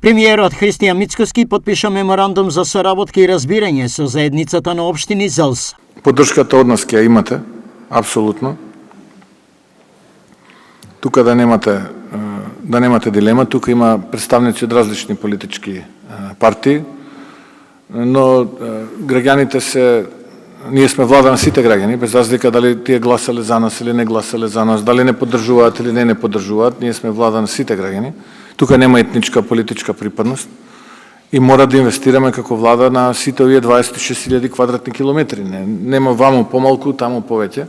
Премиерот Христијан Мицкоски подпиша меморандум за соработка и разбирање со заедницата на општини Зелс. Поддршката од нас ќе ја имате, апсолутно. Тука да немате дилема, тука има представници од различни политички партии, но граѓаните ние сме влада на сите граѓани, без разлика дали тие гласале за нас или не гласале за нас, дали не поддржуваат или не поддржуваат, ние сме влада на сите граѓани. Тука нема етничка политичка припадност и мора да инвестираме како влада на сите овие 26.000 квадратни километри. Нема ваму помалку, таму повеќе.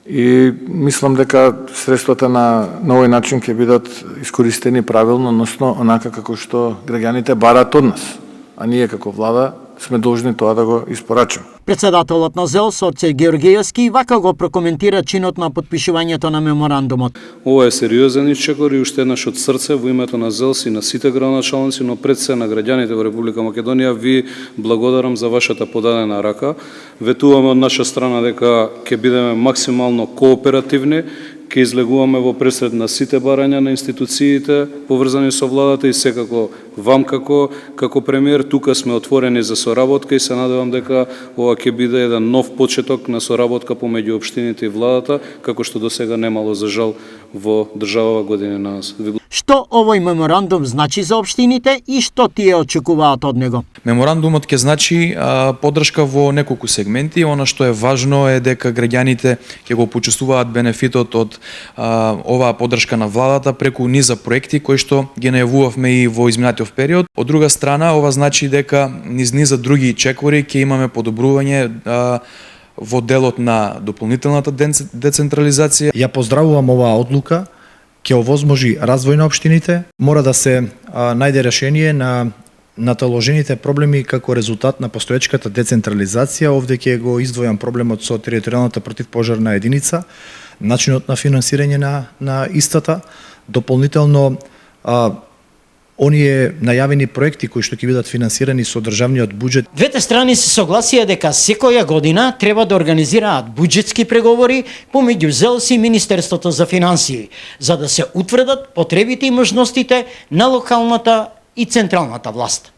И мислам дека средствата на овој начин ќе бидат искористени правилно, односно онака како што граѓаните бараат од нас, а ние како влада сме должни тоа да го испорачаме. Председателот на ЗЕЛС, Орце Георгиевски, вака го прокоментира чинот на подпишувањето на меморандумот. Ова е сериозен исчекор и уште еднаш од срце во името на ЗЕЛС и на сите градоначалници, но пред се на граѓаните во Република Македонија, ви благодарам за вашата подадена рака. Ветуваме од наша страна дека ќе бидеме максимално кооперативни, ќе излегуваме во пресред на сите барања на институциите поврзани со владата и секако вам како премиер тука сме отворени за соработка и се надевам дека ова ќе биде еден нов почеток на соработка помеѓу општините и владата, како што досега немало за жал во државава години на нас. Што овој меморандум значи за општините и што тие очекуваат од него? Меморандумот ќе значи поддршка во неколку сегменти. Она што е важно е дека граѓаните ќе го почувствуваат бенефитот од оваа поддршка на владата преку низа проекти кои што ги најавувавме и во изминатиот период. Од друга страна, ова значи дека низ низа други чекори ќе имаме подобрување во делот на дополнителната децентрализација. Ја поздравувам оваа одлука, ќе овозможи развој на општините, мора да се најде решение на наталожените проблеми како резултат на постоечката децентрализација. Овде ќе го издвојам проблемот со територијалната противпожарна единица, начинот на финансирање на истата, дополнително оние најавени проекти кои што ќе бидат финансирани со државниот буџет. Двете страни се согласија дека секоја година треба да организираат буџетски преговори помеѓу ЗЕЛС и Министерството за финансии, за да се утврдат потребите и можностите на локалната и централната власт.